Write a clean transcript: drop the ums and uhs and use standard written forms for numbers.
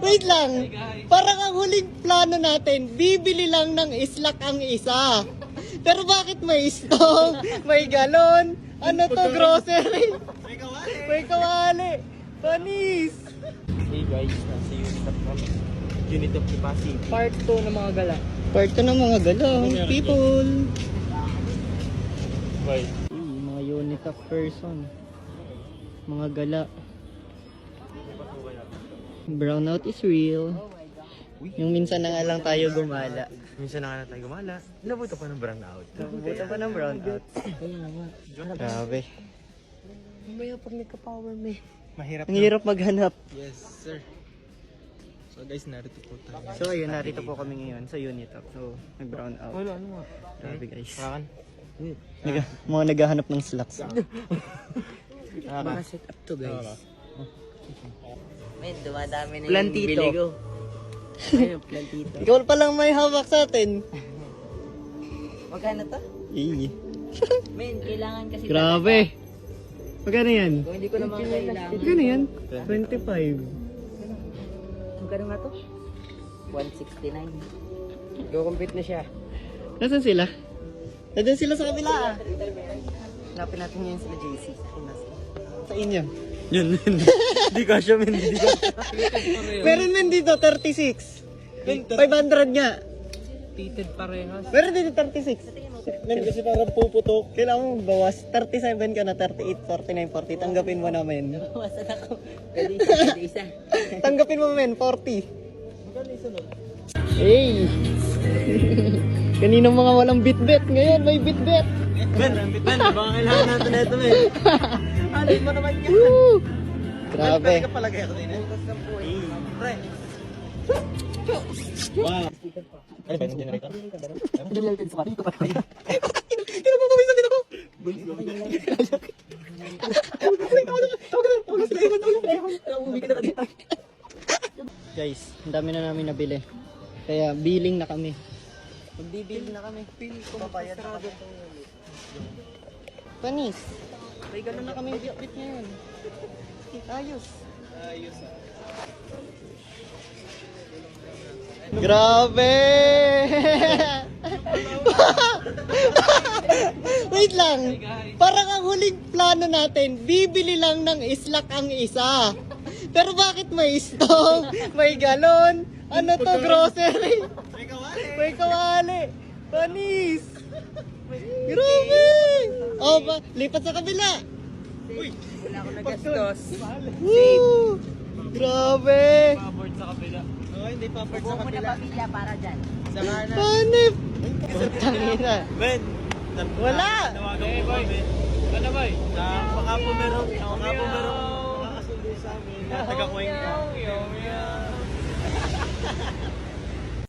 Wait lang. Parang ang huling plano natin, bibili lang ng islak ang isa. Pero bakit may stove, may galon, ano to, grocery? May kawali. Panis. Hey guys, nasa unit of kami. Unit of Pasig. Part 2 ng mga gala. Part to ng mga galong, people. Bye. Mga unit of person. Mga gala. Brownout is real. Yung minsan na nga lang tayo gumala. Minsan na nga na tayo gumala. Nabuto pa ng brownout. Nabuta pa ng brownout. Grabe. Mamaya pag nagka-power may. Mahirap Ang hirap maghanap. Yes, sir. So guys, narito po tayo. So ayun, narito po kami ngayon sa unit up. So, nag-brown out. Wala, ano nga? Grabe guys. Kakan? Mga naghahanap ng slacks. Mga set up to guys. Men, dumadami na Plantito. yung bili ko. Ayun, plantito. Ikaw pa lang may hawak sa atin. Magkano to? Eh. Men, kailangan kasi Grabe. Magkano yan? Kung hindi ko naman kailangan. Magkano yan? 25. Magkano nga to? 169. Go-compete na siya. Nasaan sila? Nandun sila sa kabila ah. Hanapin natin ngayon sila JC. Sa inyo. Yun. Hindi ka siya, men. Hindi ka. Meron men dito, 36. 500 nga. Tited parehas. Meron dito 36. Men, kasi parang puputok. Kailangan mo bawas. 37 ka na, 38, 49, 40. Tanggapin mo namin. Wasan ako. Pwede isa, pwede isa. Tanggapin mo men, 40. Hey! Kaninang mga walang bit-bet, ngayon may bit-bet. Ben, baka kailangan natin na ito, men. Ano mo naman yan? Woo! Grabe. Pwede ka palagay ako din, eh. Pre. Wow. Ano ba yung generator? Kinapapawisan din ako. Guys, ang dami na namin nabili. Kaya billing na kami. Magbibiling na kami. Papayad na kami. Panis. May gano'n na kaming bit ngayon. Ayos. Grabe! Wait lang. Parang ang huling plano natin, bibili lang ng islak ang isa. Pero bakit may stove, may galon, ano to, grocery? May kawali. Panis. Grabe! Oh, lipat sa kabila. Wala ako nagastos. Woo! Grabe! Paport sa kabila. Oo, hindi paport sa Buo mo na kabila. pamilya para dyan. Sa kanan. Panip! Tangina. Ben. Wala! Nawagan mo kami. Ano ba? Baka po meron makakasundo sa amin. Taga-coin ka.